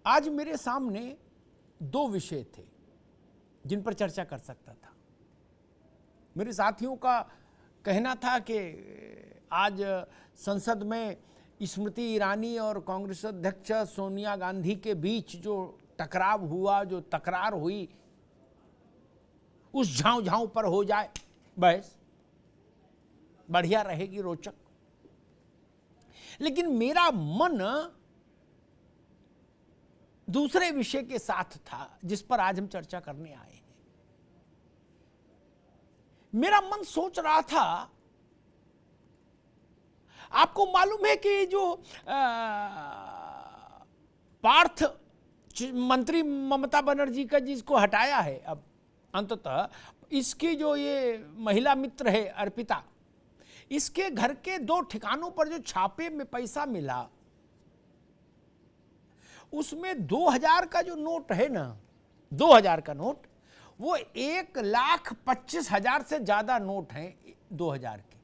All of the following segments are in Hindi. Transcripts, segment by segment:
आज मेरे सामने दो विषय थे जिन पर चर्चा कर सकता था। मेरे साथियों का कहना था कि आज संसद में स्मृति ईरानी और कांग्रेस अध्यक्ष सोनिया गांधी के बीच जो टकराव हुआ, जो तकरार हुई, उस झांव झांव पर हो जाए, बस बढ़िया रहेगी, रोचक। लेकिन मेरा मन दूसरे विषय के साथ था जिस पर आज हम चर्चा करने आए हैं। मेरा मन सोच रहा था, आपको मालूम है कि जो पार्थ मंत्री ममता बनर्जी का जिसको हटाया है, अब अंततः इसकी जो ये महिला मित्र है अर्पिता, इसके घर के 2 ठिकानों पर जो छापे में पैसा मिला, उसमें 2000 का जो नोट है ना, 2000 का नोट, वो 1,25,000 से ज्यादा नोट हैं 2000 के,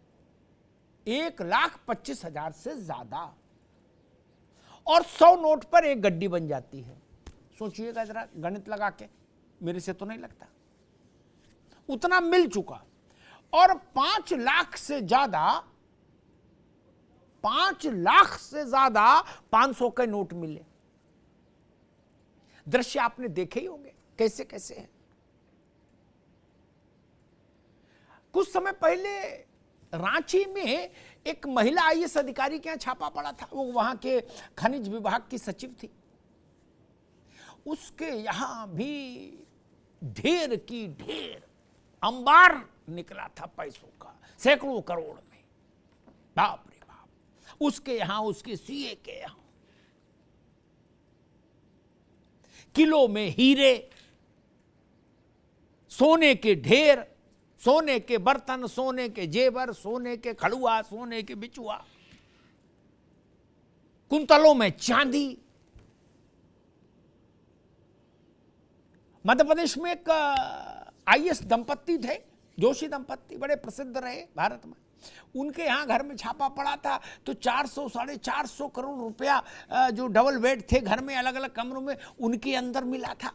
1,25,000 से ज्यादा। और 100 नोट पर एक गड्डी बन जाती है। सोचिएगा जरा गणित लगा के, मेरे से तो नहीं लगता उतना मिल चुका। और 5 लाख से ज्यादा 500 के नोट मिले। दृश्य आपने देखे ही होंगे कैसे कैसे है। कुछ समय पहले रांची में एक महिला आईएएस अधिकारी के यहां छापा पड़ा था। वो वहां के खनिज विभाग की सचिव थी। उसके यहां भी ढेर की ढेर अंबार निकला था पैसों का, सैकड़ों करोड़ में। बाप रे बाप। उसके यहां, उसके सीए के यहां किलो में हीरे, सोने के ढेर, सोने के बर्तन, सोने के जेवर, सोने के खड़ुआ, सोने के बिचुआ, कुंतलों में चांदी। मध्य प्रदेश में एक आईएएस दंपत्ति थे, जोशी दंपत्ति, बड़े प्रसिद्ध रहे भारत में। उनके यहां घर में छापा पड़ा था तो 400-450 करोड़ रुपया जो डबल बेड थे घर में, अलग अलग कमरों में, उनके अंदर मिला था।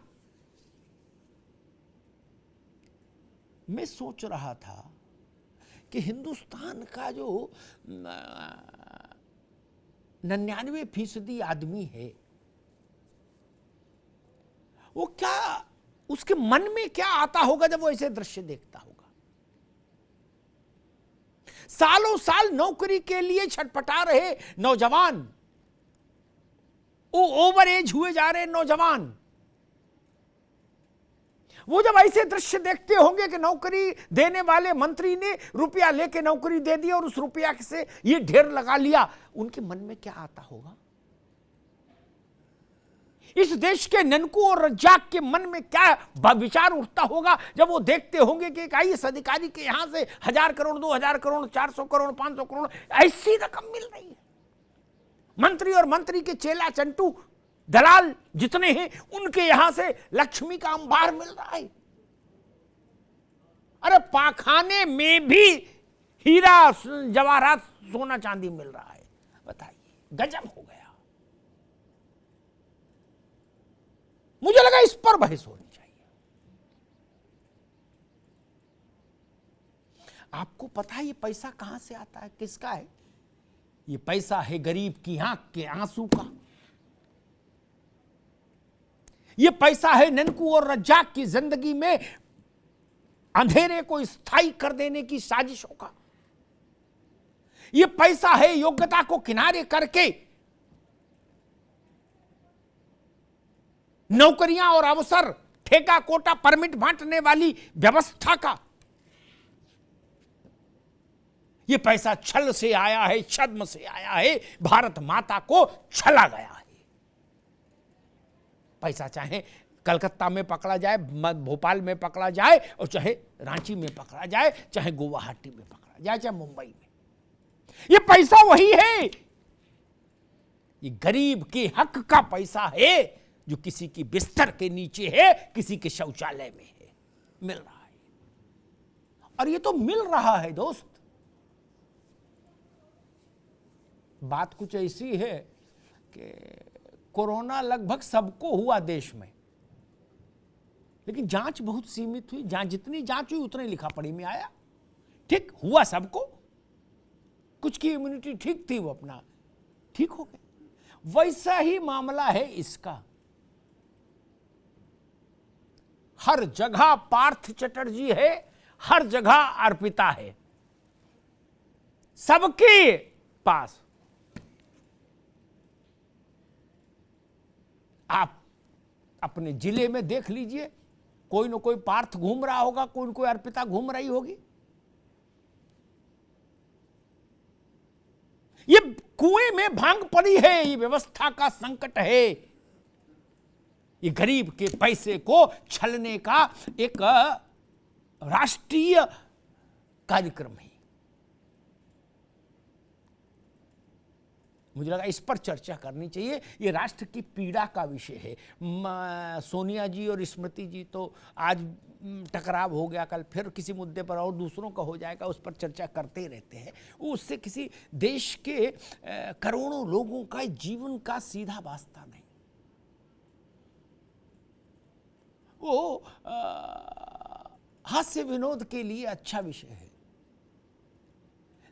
मैं सोच रहा था कि हिंदुस्तान का जो 99% आदमी है, वो क्या, उसके मन में क्या आता होगा जब वो ऐसे दृश्य देखता होगा। सालों साल नौकरी के लिए छटपटा रहे नौजवान, वो ओवर एज हुए जा रहे नौजवान, वो जब ऐसे दृश्य देखते होंगे कि नौकरी देने वाले मंत्री ने रुपया लेके नौकरी दे दी और उस रुपया से ये ढेर लगा लिया, उनके मन में क्या आता होगा। इस देश के ननकू और रज्जाक के मन में क्या विचार उठता होगा जब वो देखते होंगे कि एक आईएएस अधिकारी के यहां से 1000 करोड़, 2000 करोड़, 400 करोड़, 500 करोड़ ऐसी रकम मिल रही है। मंत्री और मंत्री के चेला चंटू दलाल जितने हैं, उनके यहां से लक्ष्मी का अंबार मिल रहा है। अरे पाखाने में भी हीरा जवाहरात सोना चांदी मिल रहा है। बताइए, गजब हो गया। मुझे लगा इस पर बहस होनी चाहिए। आपको पता है ये पैसा कहां से आता है, किसका है? ये पैसा है गरीब की आंख के आंसू का। ये पैसा है ननकू और रज्जाक की जिंदगी में अंधेरे को स्थायी कर देने की साजिशों का। ये पैसा है योग्यता को किनारे करके नौकरियां और अवसर, ठेका कोटा, परमिट बांटने वाली व्यवस्था का। यह पैसा छल से आया है, छद्म से आया है, भारत माता को छला गया है। पैसा चाहे कलकत्ता में पकड़ा जाए, भोपाल में पकड़ा जाए, और चाहे रांची में पकड़ा जाए, चाहे गुवाहाटी में पकड़ा जाए, चाहे मुंबई में, यह पैसा वही है। ये गरीब के हक का पैसा है जो किसी की बिस्तर के नीचे है, किसी के शौचालय में है, मिल रहा है। और ये तो मिल रहा है दोस्त। बात कुछ ऐसी है कि कोरोना लगभग सबको हुआ देश में, लेकिन जांच बहुत सीमित हुई। जितनी जांच हुई उतने लिखा पढ़ी में आया। ठीक हुआ सबको, कुछ की इम्यूनिटी ठीक थी, वो अपना ठीक हो गए। वैसा ही मामला है इसका। हर जगह पार्थ चटर्जी है, हर जगह अर्पिता है, सबके पास। आप अपने जिले में देख लीजिए, कोई ना कोई पार्थ घूम रहा होगा, कोई ना कोई अर्पिता घूम रही होगी। ये कुएं में भांग पड़ी है, ये व्यवस्था का संकट है। ये गरीब के पैसे को छलने का एक राष्ट्रीय कार्यक्रम है। मुझे लगा इस पर चर्चा करनी चाहिए। ये राष्ट्र की पीड़ा का विषय है। सोनिया जी और स्मृति जी तो आज टकराव हो गया, कल फिर किसी मुद्दे पर और दूसरों का हो जाएगा, उस पर चर्चा करते ही रहते हैं। उससे किसी देश के करोड़ों लोगों का जीवन का सीधा वास्ता नहीं। वो हास्य विनोद के लिए अच्छा विषय है,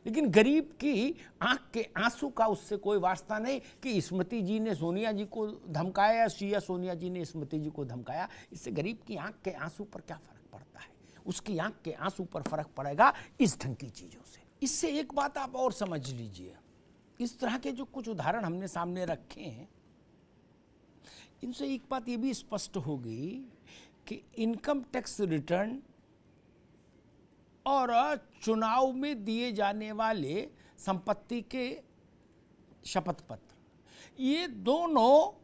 लेकिन गरीब की आंख के आंसू का उससे कोई वास्ता नहीं कि स्मृति जी ने सोनिया जी को धमकाया या सोनिया जी ने स्मृति जी को धमकाया। इससे गरीब की आंख के आंसू पर क्या फर्क पड़ता है? उसकी आंख के आंसू पर फर्क पड़ेगा इस ढंग की चीजों से। इससे एक बात आप और समझ लीजिए, इस तरह के जो कुछ उदाहरण हमने सामने रखे हैं, इनसे एक बात ये भी स्पष्ट होगी कि इनकम टैक्स रिटर्न और चुनाव में दिए जाने वाले संपत्ति के शपथ पत्र, ये दोनों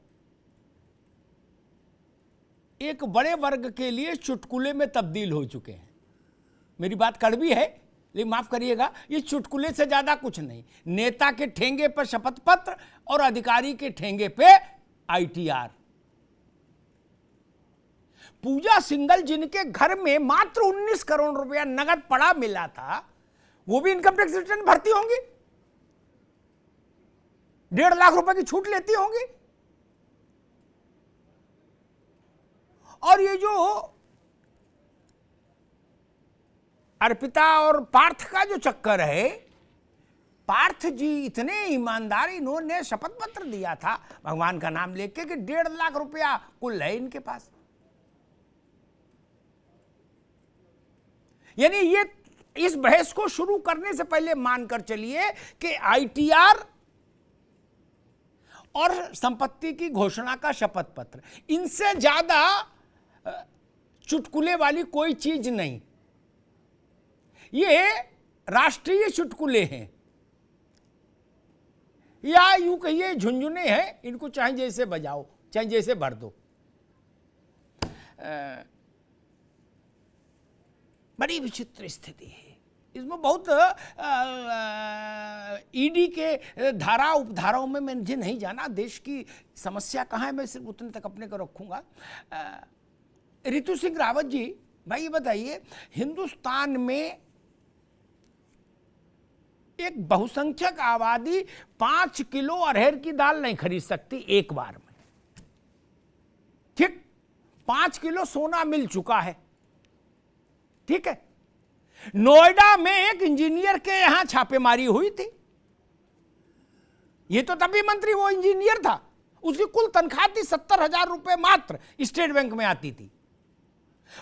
एक बड़े वर्ग के लिए चुटकुले में तब्दील हो चुके हैं। मेरी बात कड़वी है, लेकिन माफ करिएगा, ये चुटकुले से ज्यादा कुछ नहीं। नेता के ठेंगे पर शपथ पत्र और अधिकारी के ठेंगे पे ITR। पूजा सिंघल जिनके घर में मात्र 19 करोड़ रुपया नगद पड़ा मिला था, वो भी इनकम टैक्स रिटर्न भरती होंगी, 1.5 लाख रुपए की छूट लेती होंगी। और ये जो अर्पिता और पार्थ का जो चक्कर है, पार्थ जी इतने ईमानदार, इन्होंने शपथ पत्र दिया था भगवान का नाम लेके कि 1.5 लाख रुपया कुल है इनके पास। यानी ये इस बहस को शुरू करने से पहले मानकर चलिए कि ITR और संपत्ति की घोषणा का शपथ पत्र, इनसे ज्यादा चुटकुले वाली कोई चीज नहीं। ये राष्ट्रीय चुटकुले हैं, या यूं कहिए झुंझुने हैं। इनको चाहे जैसे बजाओ, चाहे जैसे भर दो। बड़ी विचित्र स्थिति है। इसमें बहुत ईडी के धारा उपधाराओं में मुझे नहीं जाना, देश की समस्या कहाँ है मैं सिर्फ उतने तक अपने को रखूंगा। रितु सिंह रावत जी, भाई ये बताइए, हिंदुस्तान में एक बहुसंख्यक आबादी 5 किलो अरहर की दाल नहीं खरीद सकती एक बार में। ठीक, 5 किलो सोना मिल चुका है, ठीक है। नोएडा में एक इंजीनियर के यहां छापेमारी हुई थी। ये तो तभी मंत्री वो इंजीनियर था, उसकी कुल तनख्वाह थी 70,000 रुपए मात्र, स्टेट बैंक में आती थी।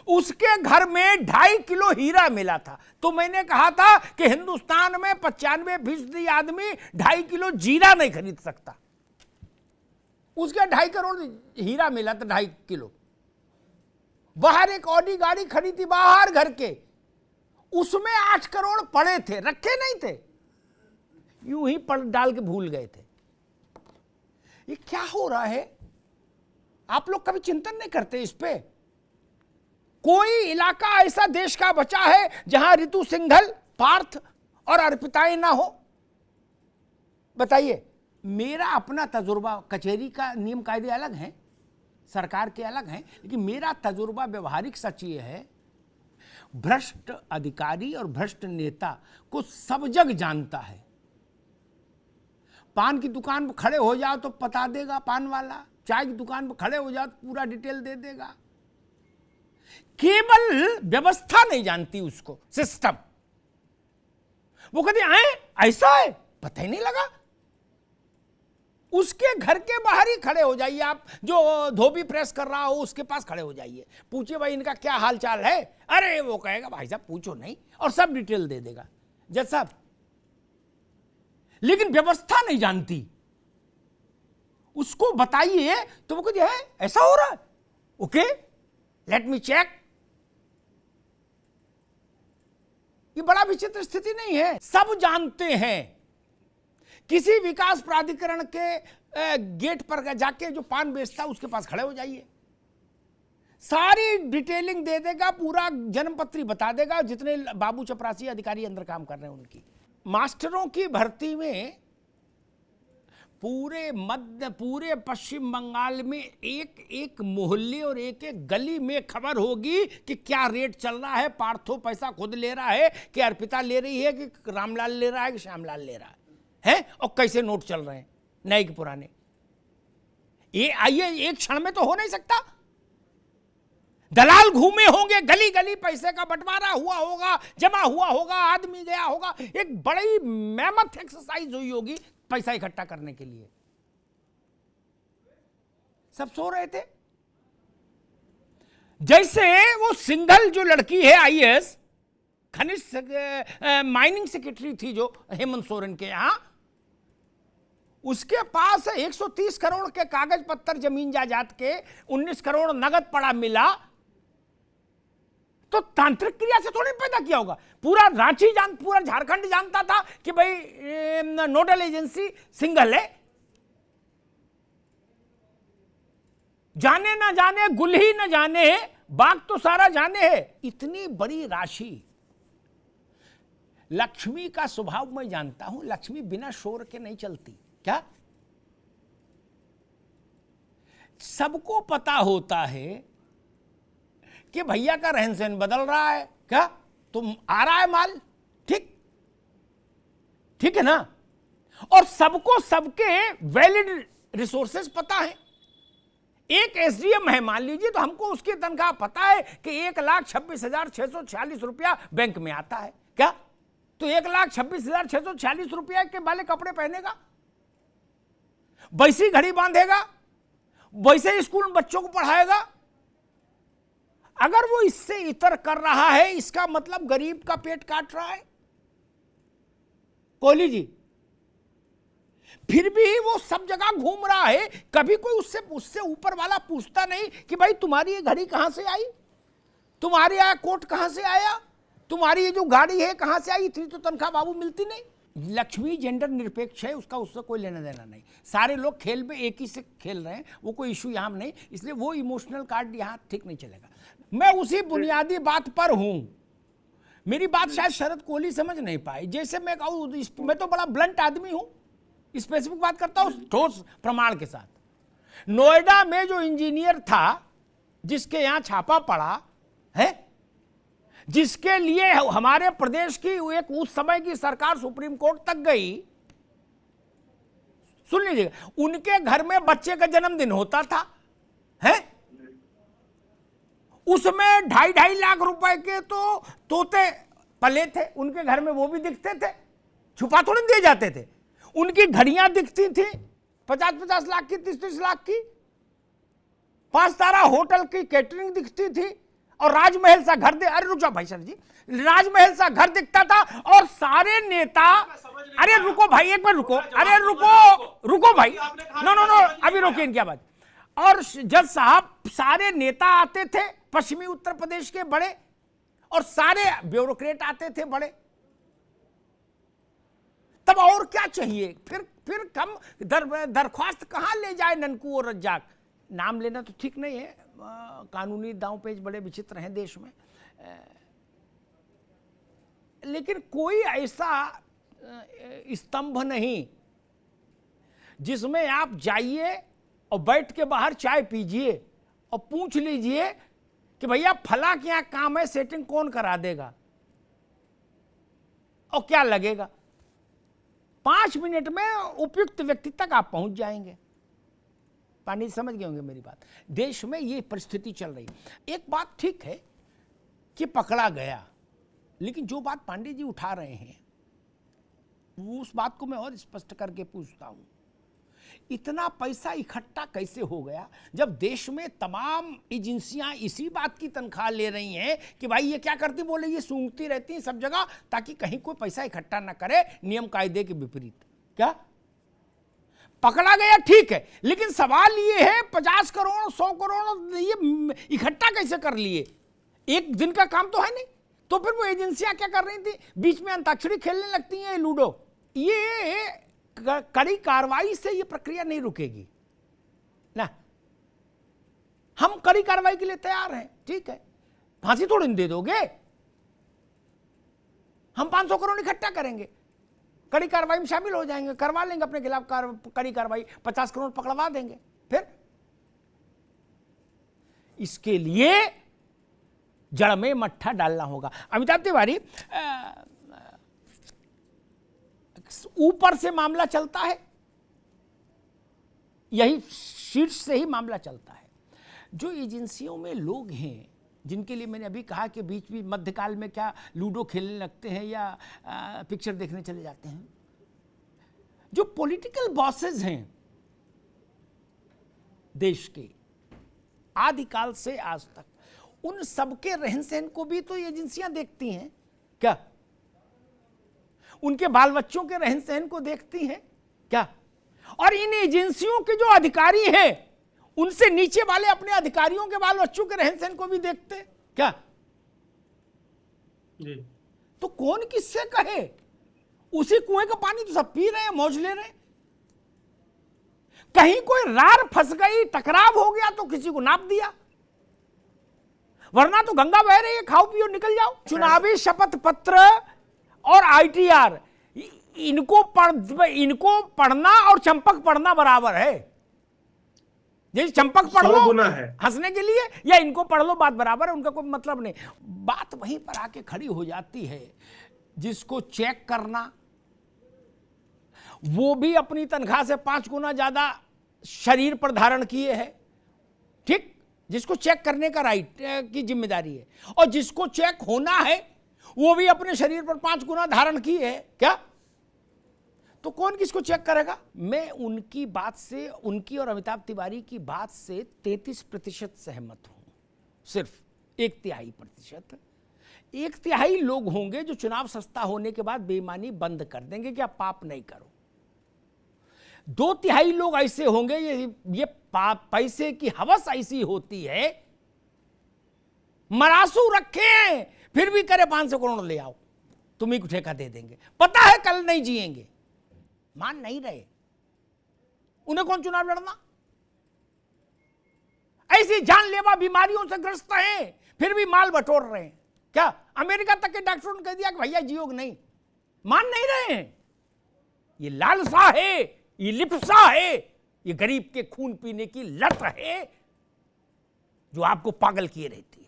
उसके घर में 2.5 किलो हीरा मिला था। तो मैंने कहा था कि हिंदुस्तान में 95% आदमी 2.5 किलो जीरा नहीं खरीद सकता। उसके 2.5 करोड़ हीरा मिला था, 2.5 किलो। बाहर एक ऑडी गाड़ी खड़ी थी बाहर घर के, उसमें 8 करोड़ पड़े थे, रखे नहीं थे, यूं ही पड़ डाल के भूल गए थे। ये क्या हो रहा है? आप लोग कभी चिंतन नहीं करते इस पे? कोई इलाका ऐसा देश का बचा है जहां रितु सिंघल, पार्थ और अर्पिताएं ना हो? बताइए। मेरा अपना तजुर्बा, कचहरी का नियम कायदे अलग हैं, सरकार के अलग हैं, लेकिन मेरा तजुर्बा व्यवहारिक सच ये है, भ्रष्ट अधिकारी और भ्रष्ट नेता को सब जग जानता है। पान की दुकान पर खड़े हो जाओ तो पता देगा पान वाला, चाय की दुकान पर खड़े हो जाओ पूरा डिटेल दे देगा। केवल व्यवस्था नहीं जानती उसको, सिस्टम। वो कहते आए ऐसा है, पता ही नहीं लगा। उसके घर के बाहर ही खड़े हो जाइए आप, जो धोबी प्रेस कर रहा हो उसके पास खड़े हो जाइए, पूछिए भाई इनका क्या हाल चाल है। अरे वो कहेगा भाई साहब पूछो नहीं, और सब डिटेल दे देगा जज साहब। लेकिन व्यवस्था नहीं जानती, उसको बताइए तो वो कहती है ऐसा हो रहा है, ओके लेट मी चेक। ये बड़ा विचित्र स्थिति नहीं है। सब जानते हैं, किसी विकास प्राधिकरण के गेट पर जाके जो पान बेचता है उसके पास खड़े हो जाइए, सारी डिटेलिंग दे देगा, पूरा जन्मपत्री बता देगा, जितने बाबू चपरासी अधिकारी अंदर काम कर रहे हैं उनकी। मास्टरों की भर्ती में पूरे पश्चिम बंगाल में एक एक मोहल्ले और एक एक गली में खबर होगी कि क्या रेट चल रहा है। पार्थो पैसा खुद ले रहा है कि अर्पिता ले रही है कि रामलाल ले रहा है कि श्यामलाल ले रहा है, और कैसे नोट चल रहे हैं नए के पुराने। ये आइए एक क्षण में तो हो नहीं सकता। दलाल घूमे होंगे गली गली, पैसे का बंटवारा हुआ होगा, जमा हुआ होगा, आदमी गया होगा, एक बड़ी मेहनत एक्सरसाइज हुई होगी पैसा इकट्ठा करने के लिए। सब सो रहे थे। जैसे वो सिंघल जो लड़की है आईएएस, खनिज माइनिंग सेक्रेटरी थी जो हेमंत सोरेन के यहां, उसके पास 130 करोड़ के कागज पत्तर जमीन जायदाद के, 19 करोड़ नगद पड़ा मिला, तो तांत्रिक क्रिया से थोड़ी पैदा किया होगा। पूरा रांची पूरा झारखंड जानता था कि भाई नोडल एजेंसी सिंघल है। जाने ना जाने, गुल ही न जाने, बाग तो सारा जाने है। इतनी बड़ी राशि। लक्ष्मी का स्वभाव मैं जानता हूं, लक्ष्मी बिना शोर के नहीं चलती। क्या सबको पता होता है कि भैया का रहन सहन बदल रहा है, क्या तुम आ रहा है माल, ठीक ठीक है ना। और सबको सबके वैलिड रिसोर्सेज पता है। एक एसडीएम है मान लीजिए, तो हमको उसकी तनख्वाह पता है कि 1,26,646 रुपया बैंक में आता है, क्या तो 1,26,646 रुपया के वाले कपड़े पहनेगा, वैसी घड़ी बांधेगा, वैसे स्कूल में बच्चों को पढ़ाएगा। अगर वो इससे इतर कर रहा है, इसका मतलब गरीब का पेट काट रहा है। कोहली जी फिर भी वो सब जगह घूम रहा है, कभी कोई उससे ऊपर वाला पूछता नहीं कि भाई तुम्हारी ये घड़ी कहां से आई, तुम्हारे यहाँ कोट कहां से आया, तुम्हारी ये जो गाड़ी है कहां से आई, इतनी तो तनख्वाह बाबू मिलती नहीं। लक्ष्मी जेंडर निरपेक्ष है, उसका उससे कोई लेना देना नहीं। सारे लोग खेल में एक ही से खेल रहे हैं, वो कोई इशू यहां नहीं, इसलिए वो इमोशनल कार्ड यहां ठीक नहीं चलेगा। मैं उसी बुनियादी बात पर हूं। मेरी बात शायद शरद कोहली समझ नहीं पाए। जैसे मैं कहूं, मैं तो बड़ा ब्लंट आदमी हूं, स्पेसिफिक बात करता हूं ठोस प्रमाण के साथ। नोएडा में जो इंजीनियर था जिसके यहां छापा पड़ा है, जिसके लिए हमारे प्रदेश की एक उस समय की सरकार सुप्रीम कोर्ट तक गई, सुन लीजिएगा, उनके घर में बच्चे का जन्मदिन होता था है, उसमें 2.5 लाख रुपए के तो तोते पले थे उनके घर में, वो भी दिखते थे, छुपा थोड़ी दिए जाते थे। उनकी घड़ियां दिखती थी 50-50 लाख की, 30-30 लाख की। 5 तारा होटल की कैटरिंग दिखती थी, और राजमहल सा घर अरे रुक जाओ भाई सर जी, राजमहल सा घर दिखता था। और सारे नेता, अरे रुको भाई एक बार रुको, अरे रुको भाई, नो नो नो अभी रोकिए इनकी आवाज। और जज साहब सारे नेता आते थे पश्चिमी उत्तर प्रदेश के बड़े, और सारे ब्यूरोक्रेट आते थे बड़े। तब और क्या चाहिए फिर कम दरख्वास्त कहां ले जाए ननकू और रज्जाक। नाम लेना तो ठीक नहीं है, कानूनी दांव पेच बड़े विचित्र हैं देश में। लेकिन कोई ऐसा स्तंभ नहीं जिसमें आप जाइए और बैठ के बाहर चाय पीजिए और पूछ लीजिए कि भैया फला के यहां काम है, सेटिंग कौन करा देगा और क्या लगेगा। 5 मिनट में उपयुक्त व्यक्ति तक आप पहुंच जाएंगे। पांडे जी समझ गए होंगे मेरी बात। देश में ये परिस्थिति चल रही। एक बात ठीक है कि पकड़ा गया, लेकिन जो बात पांडे जी उठा रहे हैं वो उस बात को मैं और स्पष्ट करके पूछता हूं, इतना पैसा इकट्ठा कैसे हो गया जब देश में तमाम एजेंसियां इसी बात की तनख्वाह ले रही हैं कि भाई ये क्या करती, बोले ये सूंघती रहती हैं सब जगह ताकि कहीं कोई पैसा इकट्ठा ना करे नियम कायदे के विपरीत। क्या पकड़ा गया ठीक है, लेकिन सवाल ये है 50 करोड़ 100 करोड़ ये इकट्ठा कैसे कर लिए? एक दिन का काम तो है नहीं। तो फिर वो एजेंसियां क्या कर रही थी, बीच में अंताक्षरी खेलने लगती हैं, लूडो। ये कड़ी कार्रवाई से ये प्रक्रिया नहीं रुकेगी ना। हम कड़ी कार्रवाई के लिए तैयार हैं, ठीक है, फांसी थोड़ी दे दोगे, हम 500 करोड़ इकट्ठा करेंगे, कड़ी कार्रवाई में शामिल हो जाएंगे, करवा लेंगे अपने खिलाफ कड़ी कार्रवाई, 50 करोड़ पकड़वा देंगे। फिर इसके लिए जड़ में मट्ठा डालना होगा। अमिताभ तिवारी, ऊपर से मामला चलता है, यही शीर्ष से ही मामला चलता है। जो एजेंसियों में लोग हैं जिनके लिए मैंने अभी कहा कि बीच बीच मध्यकाल में क्या लूडो खेलने लगते हैं या पिक्चर देखने चले जाते हैं, जो पॉलिटिकल बॉसेस हैं देश के आदिकाल से आज तक, उन सबके रहन सहन को भी तो एजेंसियां देखती हैं क्या? उनके बाल बच्चों के रहन सहन को देखती हैं क्या? और इन एजेंसियों के जो अधिकारी हैं उनसे नीचे वाले अपने अधिकारियों के बाल बच्चों के रहन सहन को भी देखते क्या जी? तो कौन किससे कहे? उसी कुएं का पानी तो सब पी रहे हैं, मौज ले रहे हैं। कहीं कोई रार फंस गई, टकराव हो गया तो किसी को नाप दिया, वरना तो गंगा बह रही है, खाओ पियो निकल जाओ। चुनावी शपथ पत्र और आईटीआर, इनको पढ़ना और चंपक पढ़ना बराबर है। जैसे चंपक पढ़ लो हंसने के लिए, या इनको पढ़ लो, बात बराबर है, उनका कोई मतलब नहीं। बात वहीं पर आके खड़ी हो जाती है, जिसको चेक करना वो भी अपनी तनख्वाह से 5 गुना ज्यादा शरीर पर धारण किए है, ठीक, जिसको चेक करने का राइट की जिम्मेदारी है, और जिसको चेक होना है वो भी अपने शरीर पर 5 गुना धारण किए है क्या? तो कौन किसको चेक करेगा? मैं उनकी बात से, उनकी और अमिताभ तिवारी की बात से 33% सहमत हूं, सिर्फ 1/3%। 1/3 लोग होंगे जो चुनाव सस्ता होने के बाद बेईमानी बंद कर देंगे कि अब पाप नहीं करो। 2/3 लोग ऐसे होंगे, ये पैसे की हवस ऐसी होती है, मरासू रखे हैं फिर भी करे 500 करोड़ ले आओ, तुम्ही को ठेका दे देंगे, पता है कल नहीं जिएंगे, मान नहीं रहे। उन्हें कौन चुनाव लड़ना? ऐसी जानलेवा बीमारियों से ग्रस्त हैं फिर भी माल बटोर रहे हैं क्या? अमेरिका तक के डॉक्टरों ने कह दिया कि भैया जियोग नहीं, मान नहीं रहे हैं। ये लालसा है, ये लिप्सा है, ये गरीब के खून पीने की लत है जो आपको पागल किए रहती है।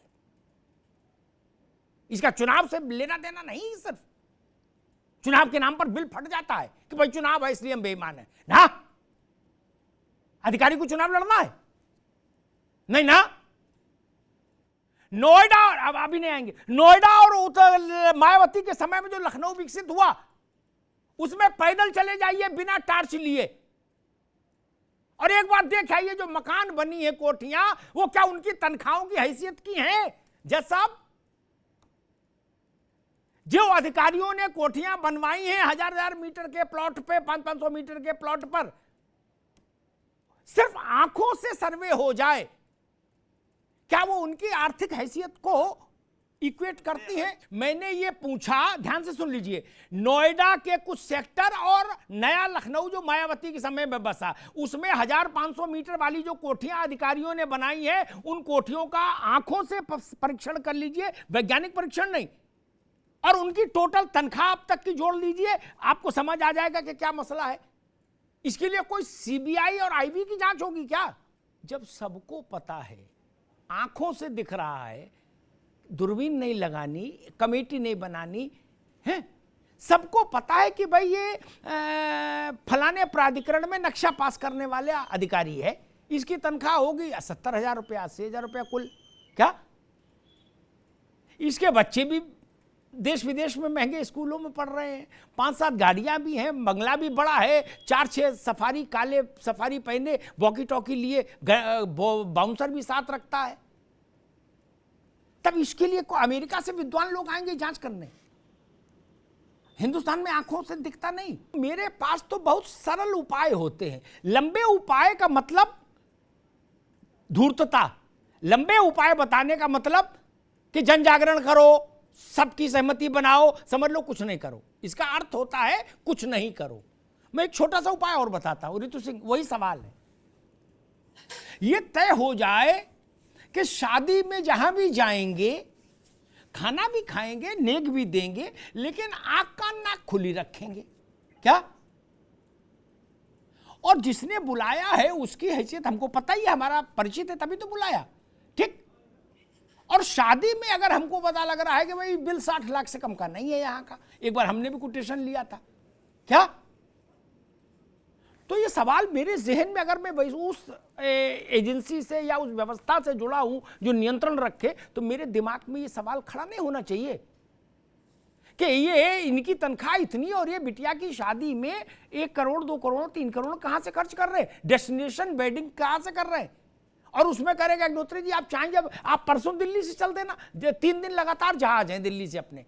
इसका चुनाव से लेना देना नहीं, सिर्फ चुनाव के नाम पर बिल फट जाता है कि भाई चुनाव है इसलिए हम बेईमान है ना। अधिकारी को चुनाव लड़ना है नहीं ना। नोएडा, अब अभी नहीं आएंगे, नोएडा और मायावती के समय में जो लखनऊ विकसित हुआ उसमें पैदल चले जाइए बिना टार्च लिए, और एक बार देख आइए जो मकान बनी है, कोठियां, वो क्या उनकी तनख्वाहों की हैसियत की हैं? जज साहब, जो अधिकारियों ने कोठियां बनवाई हैं 1000 मीटर के प्लॉट पे, 500 मीटर के प्लॉट पर, सिर्फ आंखों से सर्वे हो जाए, क्या वो उनकी आर्थिक हैसियत को इक्वेट करती है? मैंने ये पूछा, ध्यान से सुन लीजिए, नोएडा के कुछ सेक्टर और नया लखनऊ जो मायावती के समय में बसा, उसमें 1500 मीटर वाली जो कोठियां अधिकारियों ने बनाई हैं, उन कोठियों का आंखों से परीक्षण कर लीजिए, वैज्ञानिक परीक्षण नहीं, और उनकी टोटल तनख्वाह अब तक की जोड़ लीजिए, आपको समझ आ जाएगा कि क्या मसला है। इसके लिए कोई सीबीआई और आईबी की जांच होगी क्या? जब सबको पता है, आंखों से दिख रहा है, दूरबीन नहीं लगानी, कमेटी नहीं बनानी है, सबको पता है कि भाई ये फलाने प्राधिकरण में नक्शा पास करने वाले अधिकारी है, इसकी तनख्वाह होगी 70,000 रुपया, 80,000 रुपया कुल। क्या इसके बच्चे भी देश विदेश में महंगे स्कूलों में पढ़ रहे हैं, 5-7 गाड़ियां भी हैं, बंगला भी बड़ा है, 4-6 सफारी, काले सफारी पहने, वॉकी टॉकी लिए, बाउंसर भी साथ रखता है। तब इसके लिए अमेरिका से विद्वान लोग आएंगे जांच करने, हिंदुस्तान में आंखों से दिखता नहीं। मेरे पास तो बहुत सरल उपाय होते हैं। लंबे उपाय का मतलब धूर्तता, लंबे उपाय बताने का मतलब कि जन जागरण करो, सबकी सहमति बनाओ, समझ लो कुछ नहीं करो, इसका अर्थ होता है कुछ नहीं करो। मैं एक छोटा सा उपाय और बताता हूं ऋतु सिंह, वही सवाल है। यह तय हो जाए कि शादी में जहां भी जाएंगे खाना भी खाएंगे, नेक भी देंगे, लेकिन आंख कान नाक खुली रखेंगे। क्या? और जिसने बुलाया है उसकी हैसियत हमको पता ही है, हमारा परिचित है, तभी तो बुलाया, ठीक। और शादी में अगर हमको पता लग रहा है कि भाई बिल 60 लाख से कम का नहीं है यहां का, एक बार हमने भी कोटेशन लिया था, क्या? तो ये सवाल मेरे जहन में, अगर मैं उस एजेंसी से या उस व्यवस्था से जुड़ा हूं जो नियंत्रण रखे, तो मेरे दिमाग में ये सवाल खड़ा नहीं होना चाहिए कि ये इनकी तनख्वाह इतनी और ये बिटिया की शादी में 1 करोड़ 2 करोड़ 3 करोड़ कहां से खर्च कर रहे हैं, डेस्टिनेशन वेडिंग कहां से कर रहे हैं। और उसमें करेगा अग्निहोत्री जी, आप चाहें जब आप परसों दिल्ली से चल देना, 3 दिन लगातार जहाज हैं दिल्ली से अपने।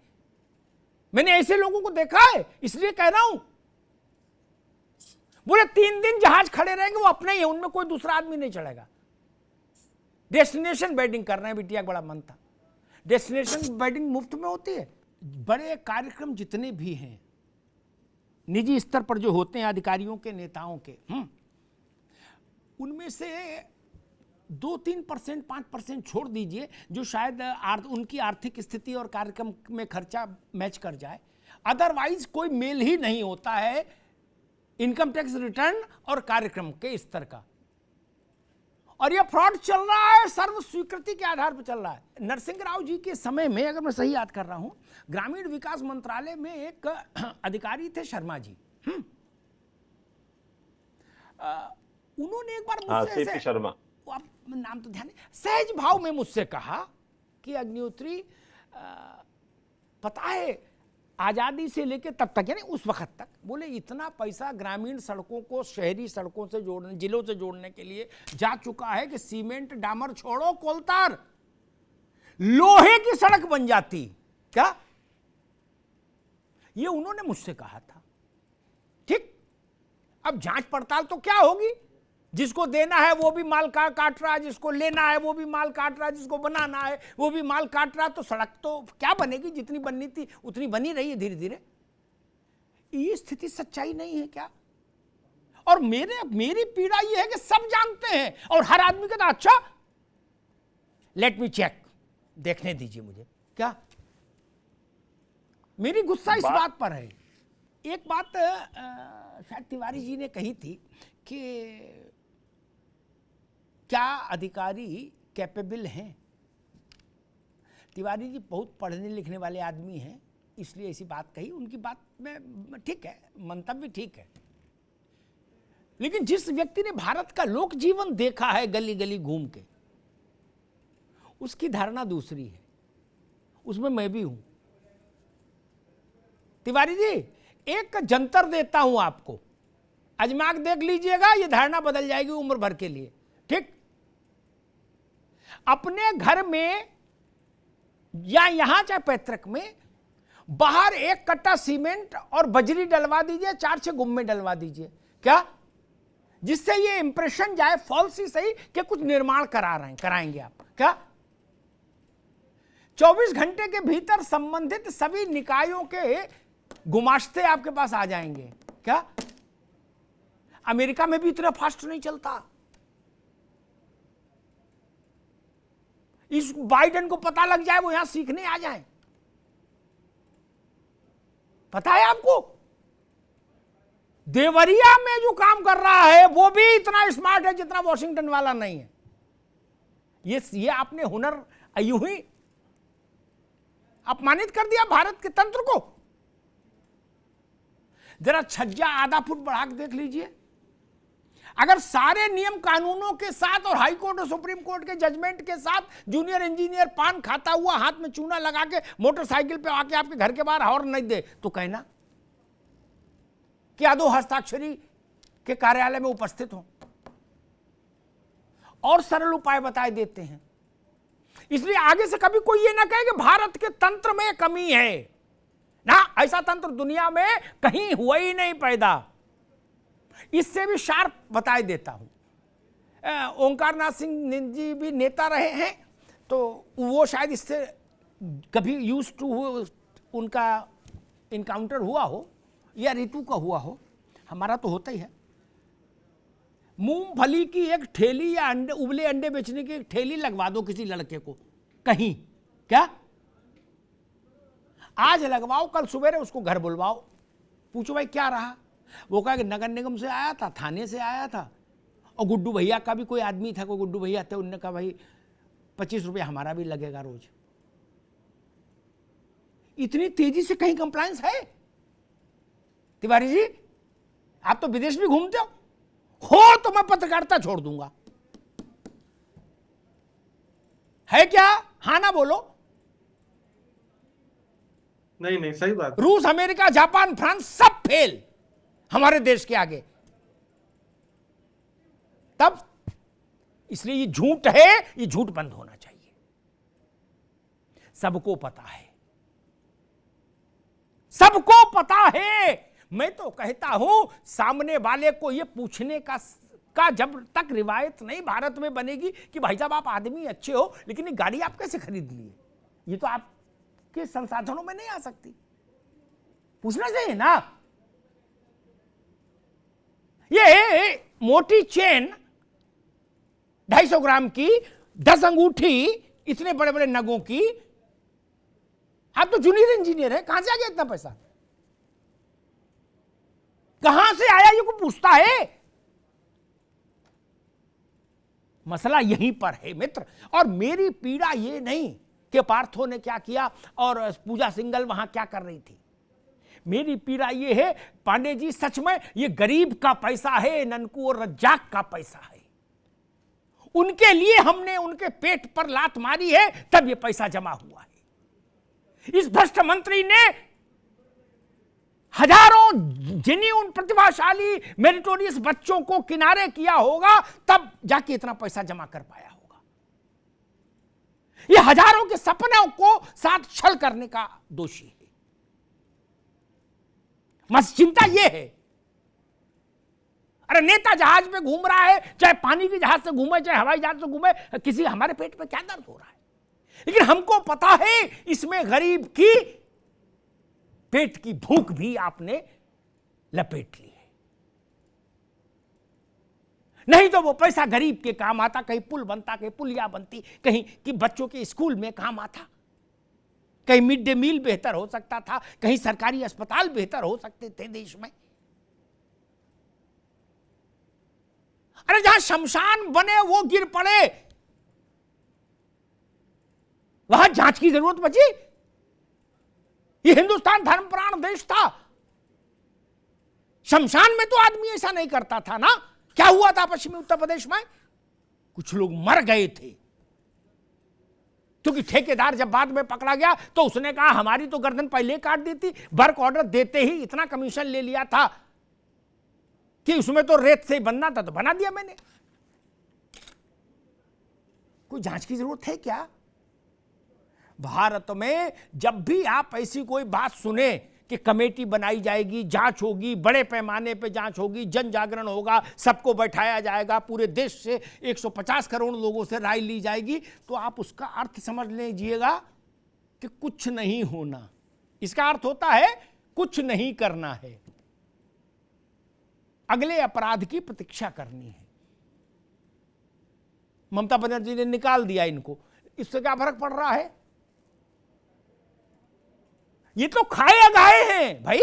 मैंने ऐसे लोगों को देखा है, इसलिए कह रहा हूं। बोले 3 दिन जहाज खड़े रहेंगे, वो अपने ही, उनमें कोई दूसरा आदमी नहीं चढ़ेगा। डेस्टिनेशन वेडिंग करना है, बिटिया का बड़ा मन था। डेस्टिनेशन वेडिंग मुफ्त में होती है। बड़े कार्यक्रम जितने भी हैं निजी स्तर पर जो होते हैं अधिकारियों के, नेताओं के, उनमें से 2-3%, 5% छोड़ दीजिए जो शायद उनकी आर्थिक स्थिति और कार्यक्रम में खर्चा मैच कर जाए। अदरवाइज कोई मेल ही नहीं होता है इनकम टैक्स रिटर्न और कार्यक्रम के स्तर का। और यह फ्रॉड चल रहा है, सर्व स्वीकृति के आधार पर चल रहा है। नरसिंह राव जी के समय में, अगर मैं सही याद कर रहा हूं, ग्रामीण विकास मंत्रालय में एक अधिकारी थे शर्मा जी। उन्होंने एक बार मुझसे शर्मा, आप नाम तो ध्यान, सहज भाव में मुझसे कहा कि अग्निहोत्री, पता है आजादी से लेकर तब तक, यानी उस वक्त तक, बोले इतना पैसा ग्रामीण सड़कों को शहरी सड़कों से जोड़ने, जिलों से जोड़ने के लिए जा चुका है कि सीमेंट डामर छोड़ो, कोलतार लोहे की सड़क बन जाती। क्या? ये उन्होंने मुझसे कहा था, ठीक। अब जांच पड़ताल तो क्या होगी, जिसको देना है वो भी माल काट रहा है, जिसको लेना है वो भी माल काट रहा है, जिसको बनाना है वो भी माल काट रहा है, तो सड़क तो क्या बनेगी, जितनी बननी थी उतनी बनी रही है धीरे धीरे। ये स्थिति सच्चाई नहीं है क्या? और मेरी पीड़ा ये है कि सब जानते हैं और हर आदमी कहता अच्छा लेट मी चेक, देखने दीजिए मुझे। क्या? मेरी गुस्सा इस बात पर है। एक बात शायद तिवारी जी ने कही थी कि क्या अधिकारी कैपेबल हैं। तिवारी जी बहुत पढ़ने लिखने वाले आदमी हैं, इसलिए ऐसी बात कही। उनकी बात में ठीक है, मंतव्य ठीक है, लेकिन जिस व्यक्ति ने भारत का लोक जीवन देखा है गली गली घूम के, उसकी धारणा दूसरी है। उसमें मैं भी हूं। तिवारी जी, एक जंतर देता हूं आपको, आजमा के देख लीजिएगा, ये धारणा बदल जाएगी उम्र भर के लिए, ठीक। अपने घर में या यहां चाहे पैतृक में, बाहर 1 कट्टा सीमेंट और बजरी डलवा दीजिए, 4-6 गुम्मे डलवा दीजिए। क्या? जिससे ये इंप्रेशन जाए, फॉल्स ही सही, कि कुछ निर्माण कराएंगे आप। क्या? 24 घंटे के भीतर संबंधित सभी निकायों के गुमाश्ते आपके पास आ जाएंगे। क्या? अमेरिका में भी इतना फास्ट नहीं चलता। इस बाइडेन को पता लग जाए, वो यहां सीखने आ जाए। पता है आपको, देवरिया में जो काम कर रहा है वो भी इतना स्मार्ट है जितना वॉशिंगटन वाला नहीं है। ये आपने हुनर यूं ही अपमानित कर दिया भारत के तंत्र को। जरा छज्जा आधा फुट बढ़ा के देख लीजिए। अगर सारे नियम कानूनों के साथ और हाई कोर्ट और सुप्रीम कोर्ट के जजमेंट के साथ जूनियर इंजीनियर पान खाता हुआ हाथ में चूना लगा के मोटरसाइकिल पे आके आपके घर के बाहर हॉर्न नहीं दे तो कहना कि दो हस्ताक्षरी के कार्यालय में उपस्थित हो। और सरल उपाय बताए देते हैं। इसलिए आगे से कभी कोई ये ना कहे कि भारत के तंत्र में कमी है ना, ऐसा तंत्र दुनिया में कहीं हुआ ही नहीं पैदा। इससे भी शार्प बताए देता हूं। ओंकारनाथ सिंह जी भी नेता रहे हैं, तो वो शायद इससे कभी यूज टू हो, उनका इनकाउंटर हुआ हो या ऋतु का हुआ हो, हमारा तो होता ही है। मूंगफली की एक ठेली या अंडे, उबले अंडे बेचने की एक ठेली लगवा दो किसी लड़के को कहीं, क्या आज लगवाओ, कल सुबह उसको घर बुलवाओ, पूछो भाई क्या रहा। वो कहा कि नगर निगम से आया था, थाने से आया था, और गुड्डू भैया का भी कोई आदमी था, कोई गुड्डू भैया थे, उनने कहा भाई 25 रुपये हमारा भी लगेगा रोज। इतनी तेजी से कहीं कंप्लायंस है? तिवारी जी आप तो विदेश भी घूमते हो तो मैं पत्रकारिता छोड़ दूंगा, है क्या? हाँ ना बोलो। नहीं नहीं सही बात। रूस, अमेरिका, जापान, फ्रांस सब फेल हमारे देश के आगे। तब इसलिए ये झूठ है, ये झूठ बंद होना चाहिए। सबको पता है, सबको पता है। मैं तो कहता हूं सामने वाले को ये पूछने का जब तक रिवायत नहीं भारत में बनेगी कि भाई साहब आप आदमी अच्छे हो लेकिन ये गाड़ी आप कैसे खरीद लिए, ये तो आपके संसाधनों में नहीं आ सकती, पूछना चाहिए ना। ये मोटी चेन 250 ग्राम की, 10 अंगूठी इतने बड़े बड़े नगों की, आप तो जूनियर इंजीनियर है, कहां से आ गया इतना पैसा, कहां से आया, ये को पूछता है। मसला यहीं पर है मित्र। और मेरी पीड़ा ये नहीं कि पार्थो ने क्या किया और पूजा सिंघल वहां क्या कर रही थी, मेरी पीड़ा ये है पांडे जी सच में ये गरीब का पैसा है, ननकू और रज्जाक का पैसा है, उनके लिए हमने उनके पेट पर लात मारी है तब ये पैसा जमा हुआ है। इस भ्रष्ट मंत्री ने हजारों जेन्युइन प्रतिभाशाली मेरिटोरियस बच्चों को किनारे किया होगा तब जाके इतना पैसा जमा कर पाया होगा। ये हजारों के सपनों को साथ छल करने का दोषी है। बस चिंता ये है, अरे नेता जहाज में घूम रहा है, चाहे पानी के जहाज से घूमे चाहे हवाई जहाज से घूमे, किसी हमारे पेट पे क्या दर्द हो रहा है, लेकिन हमको पता है इसमें गरीब की पेट की भूख भी आपने लपेट ली है। नहीं तो वो पैसा गरीब के काम आता, कहीं पुल बनता, कहीं पुलिया बनती, कहीं कि बच्चों के स्कूल में काम आता, कहीं मिड डे मील बेहतर हो सकता था, कहीं सरकारी अस्पताल बेहतर हो सकते थे देश में। अरे जहां शमशान बने वो गिर पड़े, वहां जांच की जरूरत बची। ये हिंदुस्तान धर्मप्राण देश था, शमशान में तो आदमी ऐसा नहीं करता था ना। क्या हुआ था पश्चिमी उत्तर प्रदेश में, कुछ लोग मर गए थे क्योंकि ठेकेदार जब बाद में पकड़ा गया तो उसने कहा हमारी तो गर्दन पहले काट दी थी, वर्क ऑर्डर देते ही इतना कमीशन ले लिया था कि उसमें तो रेत से ही बनना था तो बना दिया मैंने। कोई जांच की जरूरत है क्या? भारत में जब भी आप ऐसी कोई बात सुने कि कमेटी बनाई जाएगी, जांच होगी, बड़े पैमाने पे जांच होगी, जन जागरण होगा, सबको बैठाया जाएगा, पूरे देश से 150 करोड़ लोगों से राय ली जाएगी, तो आप उसका अर्थ समझ लीजिएगा कि कुछ नहीं होना। इसका अर्थ होता है कुछ नहीं करना है, अगले अपराध की प्रतीक्षा करनी है। ममता बनर्जी ने निकाल दिया इनको, इससे क्या फर्क पड़ रहा है? ये तो खाए गाए हैं भाई,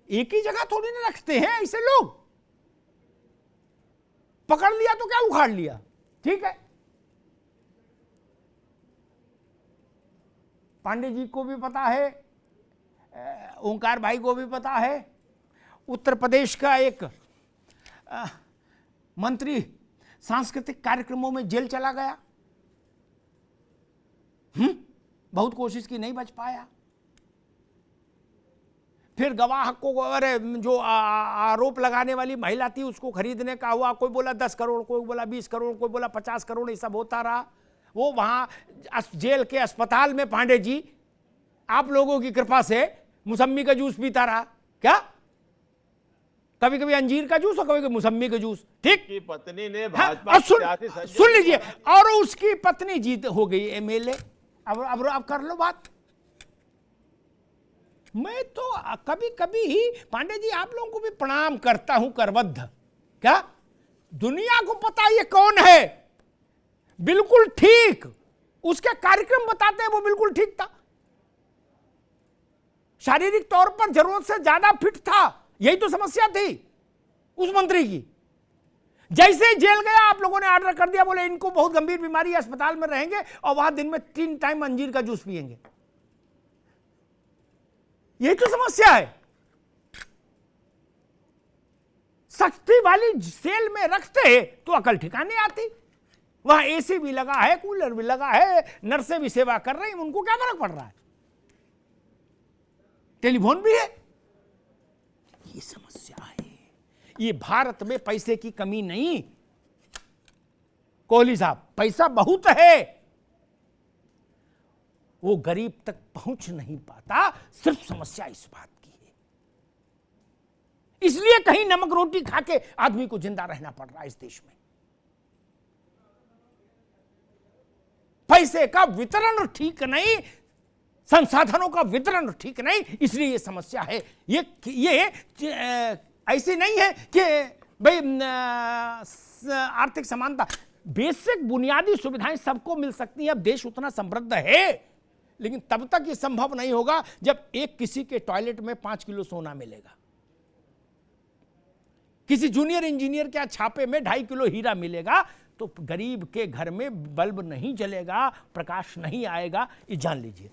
एक ही जगह थोड़ी ना रखते हैं ऐसे लोग। पकड़ लिया तो क्या उखाड़ लिया, ठीक है। पांडे जी को भी पता है, ओंकार भाई को भी पता है, उत्तर प्रदेश का एक मंत्री सांस्कृतिक कार्यक्रमों में जेल चला गया। बहुत कोशिश की, नहीं बच पाया। फिर गवाह को, अरे जो आरोप लगाने वाली महिला थी उसको खरीदने का हुआ, कोई बोला 10 करोड़, कोई बोला 20 करोड़, कोई बोला 50 करोड़, ये सब होता रहा। वो वहां जेल के अस्पताल में पांडे जी आप लोगों की कृपा से मौसम्मी का जूस पीता रहा। क्या? कभी कभी अंजीर का जूस और कभी कभी मौसम्मी का जूस। ठीक। की पत्नी ने हाँ, भाजपा सुन लीजिए, और उसकी पत्नी जीत हो गई एमएलए। अब कर लो बात। मैं तो कभी कभी ही पांडे जी आप लोगों को भी प्रणाम करता हूं करबद्ध। क्या दुनिया को पता ये कौन है? बिल्कुल ठीक। उसके कार्यक्रम बताते हैं वो बिल्कुल ठीक था, शारीरिक तौर पर जरूरत से ज्यादा फिट था। यही तो समस्या थी उस मंत्री की। जैसे ही जेल गया आप लोगों ने ऑर्डर कर दिया, बोले इनको बहुत गंभीर बीमारी है, अस्पताल में रहेंगे और वहां दिन में 3 टाइम अंजीर का जूस पिएंगे। यही तो समस्या है। सख्ती वाली सेल में रखते तो अकल ठिकाने आती। वहां एसी भी लगा है, कूलर भी लगा है, नर्सें भी सेवा कर रही हैं, उनको क्या फर्क पड़ रहा है? टेलीफोन भी है। ये समस्या है। ये भारत में पैसे की कमी नहीं कोहली साहब, पैसा बहुत है, वो गरीब तक पहुंच नहीं पाता। सिर्फ समस्या इस बात की है। इसलिए कहीं नमक रोटी खा के आदमी को जिंदा रहना पड़ रहा है इस देश में। पैसे का वितरण ठीक नहीं, संसाधनों का वितरण ठीक नहीं, इसलिए ये समस्या है। ये ऐसी नहीं है कि भाई आर्थिक समानता, बेसिक बुनियादी सुविधाएं सबको मिल सकती हैं। अब देश उतना समृद्ध है, लेकिन तब तक ये संभव नहीं होगा जब एक किसी के टॉयलेट में 5 किलो सोना मिलेगा, किसी जूनियर इंजीनियर के छापे में 2.5 किलो हीरा मिलेगा, तो गरीब के घर में बल्ब नहीं जलेगा, प्रकाश नहीं आएगा। ये जान लीजिए।